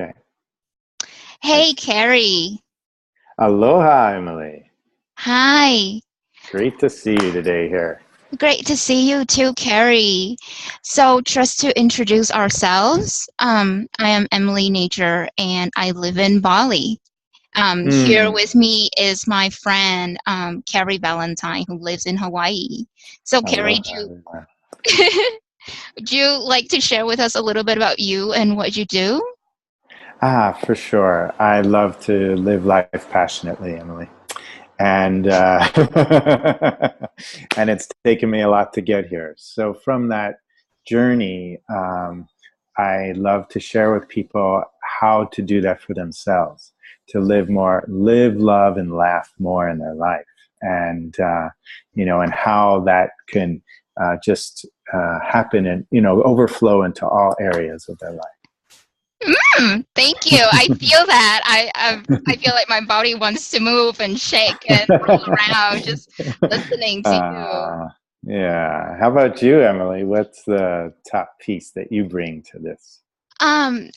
Okay. Hey, Nice. Cary. Aloha, Emily. Hi. Great to see you today here. Great to see you too, Cary. So, just to introduce ourselves, I am Emily Nature and I live in Bali. Here Hmm. with me is my friend, Cary Valentine, who lives in Hawaii. So, Cary, Aloha, everyone. would you like to share with us a little bit about you and what you do? For sure. I love to live life passionately, Emily. And and it's taken me a lot to get here. So from that journey, I love to share with people how to do that for themselves, to live more, live, love, and laugh more in their life, and and how that can just happen and overflow into all areas of their Thank you. I feel that. I feel like my body wants to move and shake and roll life. around just listening to you. uh, yeah. How about you, Emily? What's the top piece that you bring to this? Um,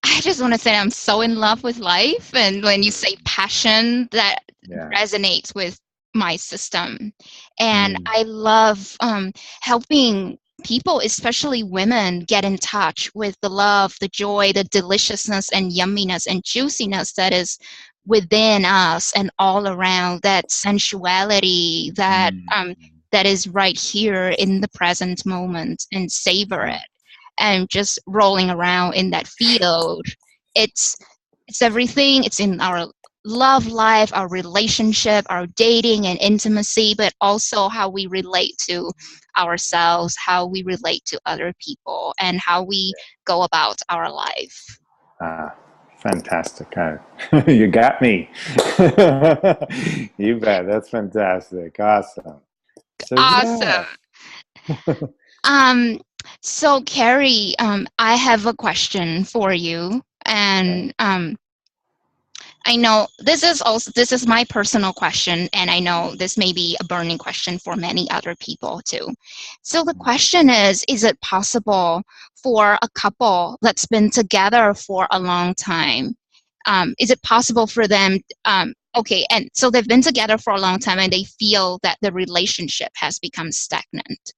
I just want to say I'm so in love with life, and when you say Mm. passion, that Yeah. resonates with my system. And Mm. I love helping people, especially women, get in touch with the love, the joy, the deliciousness, and yumminess and juiciness that is within us and all around. That sensuality Mm. that is right here in the present moment, and savor Yeah. it and just rolling around in that field. It's it's everything. It's in our love life, our relationship, our dating and intimacy, but also how we relate to ourselves, how we relate to other people, and how we go about our life. Ah, fantastic. You got me. You bet. That's fantastic. Awesome. So Awesome. yeah. Um, so Cary, I have a question for you, Okay. and I know this is my personal question, and I know this may be a burning question for many other people too. So the question is it possible for a couple that's been together for a long time? Is it possible for them? Okay, and so they've been together for a long time, and they feel that the relationship has become stagnant.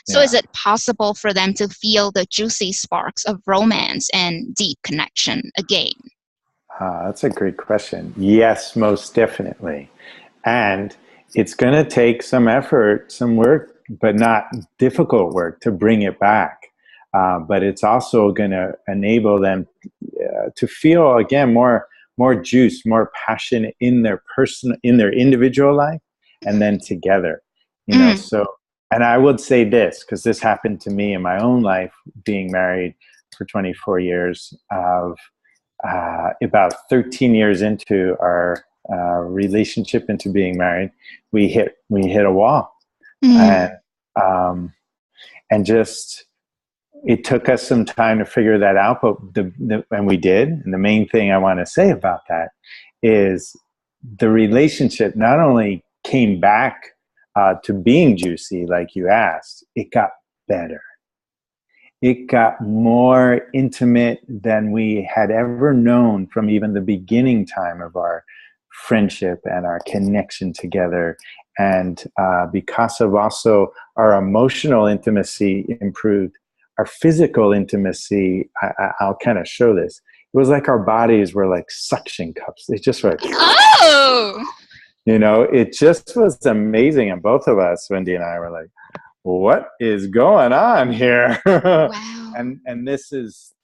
So is Yeah. it possible for them to feel the juicy sparks of romance and deep connection again? That's a great question. Yes, most definitely. And it's going to take some effort, some work, but not difficult work to bring it back. But it's also going to enable them to feel again more juice, more passion in their person, in their individual life, and then together. Mm, So and I would say this because this happened to me in my own life, being married for 24 years. Of About 13 years into our relationship, into being married, we hit a wall, and mm, um, and just it took us some time to figure that out, but and we did. And the main thing I want to say about that is the relationship not only came back to being juicy, like you asked, it got better. It got more intimate than we had ever known from even the beginning time of our friendship and our connection together. And because of also our emotional intimacy improved, our physical intimacy, I'll kind of show this. It was like our bodies were like suction cups. They just were, oh, it just was amazing. And both of us, Wendy and I, were like, what is going on here? wow. And this is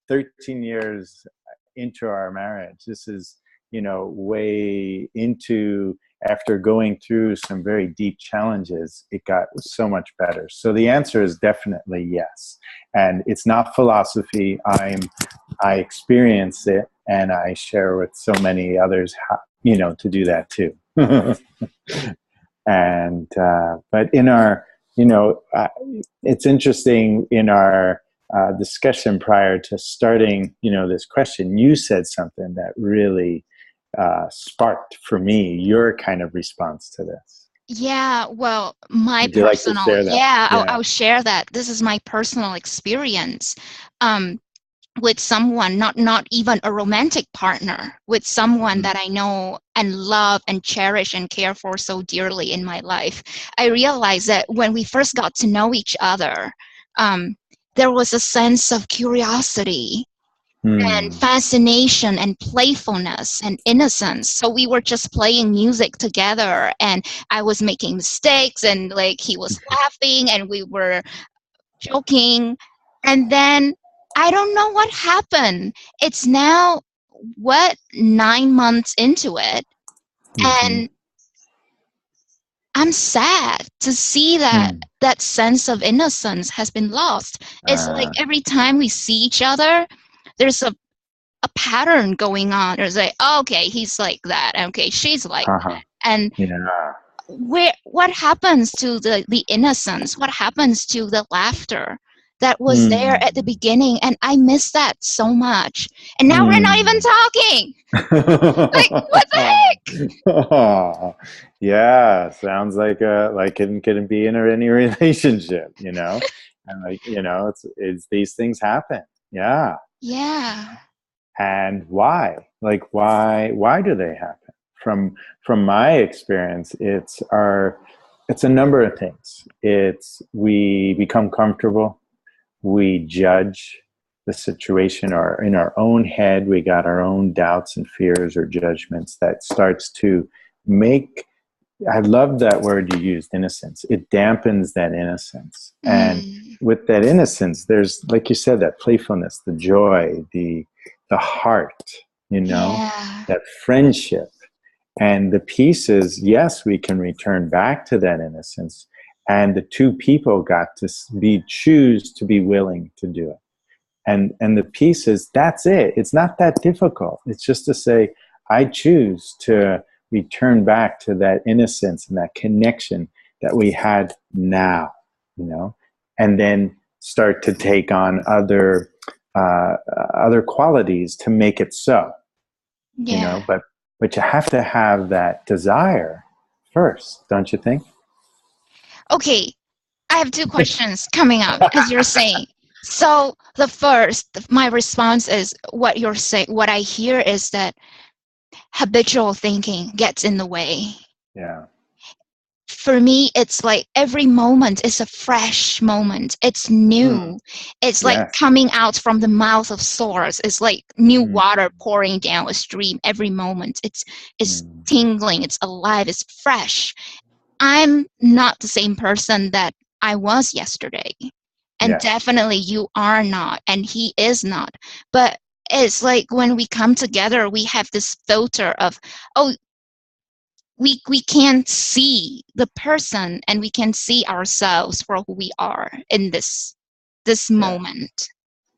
13 years into our marriage. This is way into, after going through some very deep challenges, it got so much better. So the answer is definitely yes. And it's not philosophy. I experience it, and I share with so many others how, to do that too. And but in our it's interesting, in our discussion prior to starting this question, you said something that really sparked for me your kind of response to this. Yeah, well, my Would you like to personal, share that? yeah, Yeah. I'll share that. This is my personal experience. Um, with someone, not even a romantic partner, with someone Mm. that I know and love and cherish and care for so dearly in my life, I realized that when we first got to know each other, there was a sense of curiosity and Mm. fascination and playfulness and innocence. So we were just playing music together, and I was making mistakes, and like he was laughing, and we were joking. And then I don't know what happened. It's now, what, 9 months into it, Mhm. and I'm sad to see that Mm. that sense of innocence has been lost. It's like Uh, every time we see each other, there's a pattern going on. There's like, oh, okay, he's like that. Okay, she's like uh-huh. that. And Yeah. what happens to the innocence? What happens to the laughter that was there at the Mm. beginning? And I miss that so much. And now we're not even Mm. talking. Like, what the heck? Yeah, sounds like it couldn't be in any relationship, and like it's these things happen. Yeah, Yeah. and why? Like why do they happen? From my experience, it's a number of things. It's we become comfortable, we judge the situation, or in our own head we got our own doubts and fears or judgments that starts to make, I love that word you used, innocence. It dampens that innocence. And Mm, with that innocence, there's, like you said, that playfulness, the joy, the heart, yeah. that friendship. And the pieces, yes, we can return back to that innocence. And the two people got to choose to be willing to do it. And the pieces, that's it. It's not that difficult. It's just to say, I choose to return back to that innocence and that connection that we had now, and then start to take on other qualities to make it so, Yeah. but you have to have that desire first, don't you think? Okay, I have two questions coming up as you're saying. So the first, my response is what you're saying. What I hear is that habitual thinking gets in the way. Yeah. For me, it's like every moment is a fresh moment. It's Mm. new. It's like Yes. coming out from the mouth of source. It's like new Mm. water pouring down a stream every moment. It's Mm. tingling, it's alive, it's fresh. I'm not the same person that I was yesterday. And Yes. definitely you are not, and he is not. But it's like when we come together, we have this filter of, oh, we can see the person and we can see ourselves for who we are in this Yes. moment.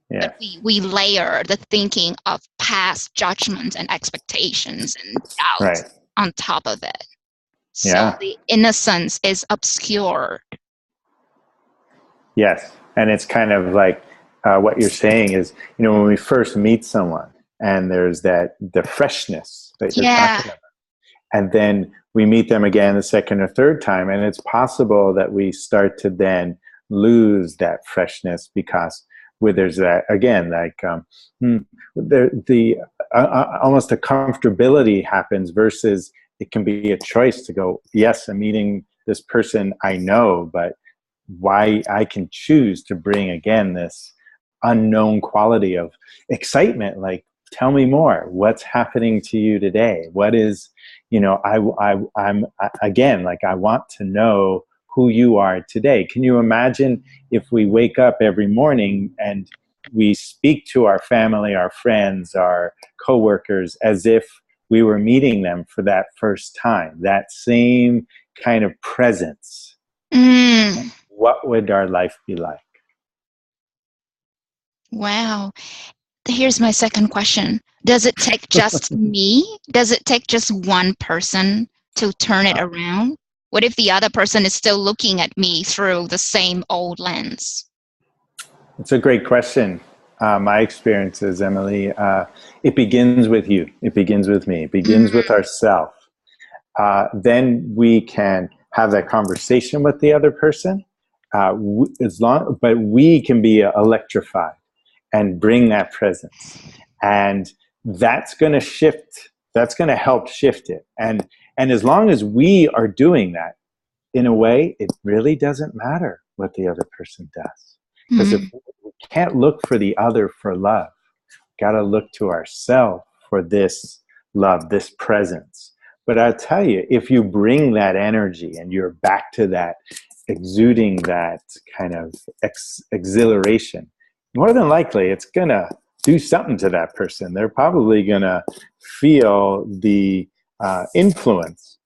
But Yes. we layer the thinking of past judgments and expectations and Right. doubts on top of it. So Yeah. the innocence is obscured. Yes. And it's kind of like what you're saying is, when we first meet someone and there's the freshness that you're Yeah. talking about. And then we meet them again the second or third time. And it's possible that we start to then lose that freshness because where there's that, again, like the almost a comfortability happens versus it can be a choice to go, yes, I'm meeting this person I know, but why I can choose to bring again this unknown quality of excitement. Like, tell me more. What's happening to you today? What is, I'm again, like, I want to know who you are today. Can you imagine if we wake up every morning and we speak to our family, our friends, our coworkers as if we were meeting them for that first time, that same kind of presence? Mm, What would our life be like? wow. Here's my second question. Does it take just me? Does it take just one person to turn it around? What if the other person is still looking at me through the same old lens? It's a great question. My experience is, Emily, it begins with you. It begins with me. It begins with Mm, ourself. Then we can have that conversation with the other person, but we can be electrified. and bring that presence. And that's going to shift. That's going to help shift it. And as long as we are doing that, in a way, it really doesn't matter what the other person does. Because if we can't look for the other for love, got to look to ourselves for this love, this presence. But I'll tell you, if you bring that energy and you're back to that, exuding that kind of exhilaration, more than likely it's going to do something to that person. They're probably going to feel the influence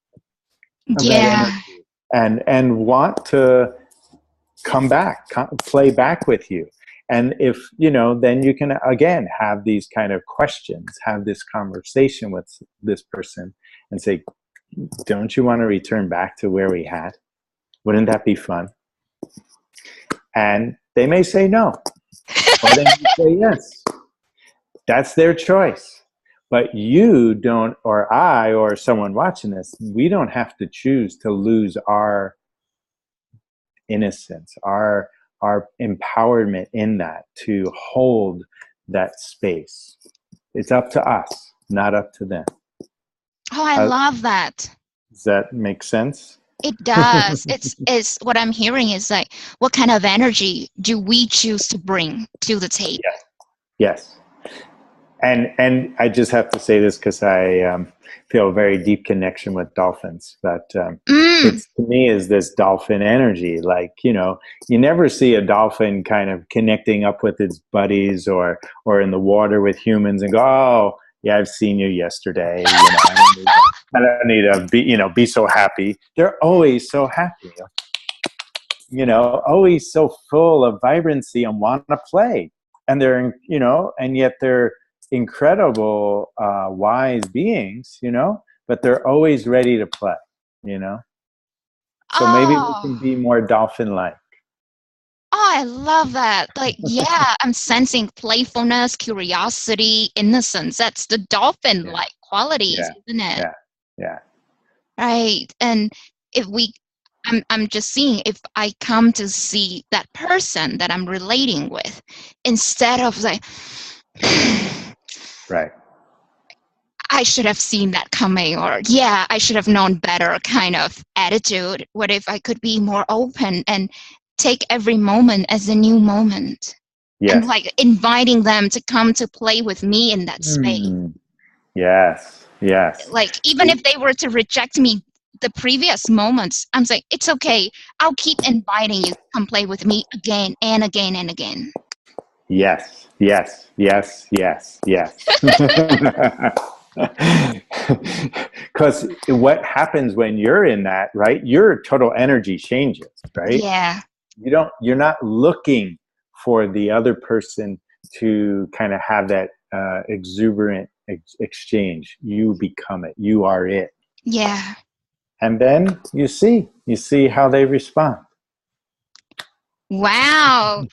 of that energy and want to come back, play back with you. And if, then you can, again, have these kind of questions, have this conversation with this person and say, don't you want to return back to where we had? Wouldn't that be fun? And they may say no, or they may say yes. That's their choice. But you don't, or I, or someone watching this, we don't have to choose to lose our innocence, our empowerment in that, to hold that space. It's up to us, not up to them. Oh, I love that. Does that make sense? It does. It's what I'm hearing is like, what kind of energy do we choose to bring to the table? Yes. And I just have to say this because I feel a very deep connection with dolphins. But it's, to me, is this dolphin energy. Like, you never see a dolphin kind of connecting up with its buddies or in the water with humans and go, oh, yeah, I've seen you yesterday. I don't need to be so happy. They're always so happy. Always so full of vibrancy and want to play. And they're, and yet they're incredible, wise beings, but they're always ready to play, So maybe we can be more dolphin-like. Oh, I love that. Like, yeah, I'm sensing playfulness, curiosity, innocence. That's the dolphin-like qualities, isn't it? Yeah. Right. And I'm just seeing if I come to see that person that I'm relating with, instead of like, right, I should have seen that coming, or yeah, I should have known better kind of attitude. What if I could be more open and take every moment as a new moment? Yes. And like inviting them to come to play with me in that space. Yes. Like, even if they were to reject me the previous moments, I'm saying, it's okay. I'll keep inviting you to come play with me again and again and again. Yes. Because what happens when you're in that, right? Your total energy changes, right? Yeah. You're not looking for the other person to kind of have that exuberant exchange. You become it. You are it. Yeah. And then you see how they respond. Wow.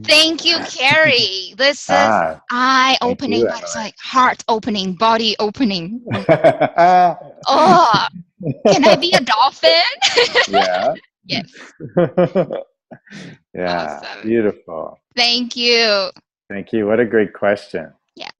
Thank you, Cary. This is eye-opening, but it's like heart-opening, body-opening. Oh, can I be a dolphin? Yeah. Yes. Yeah. Awesome. Beautiful. Thank you. Thank you. What a great question. Yeah.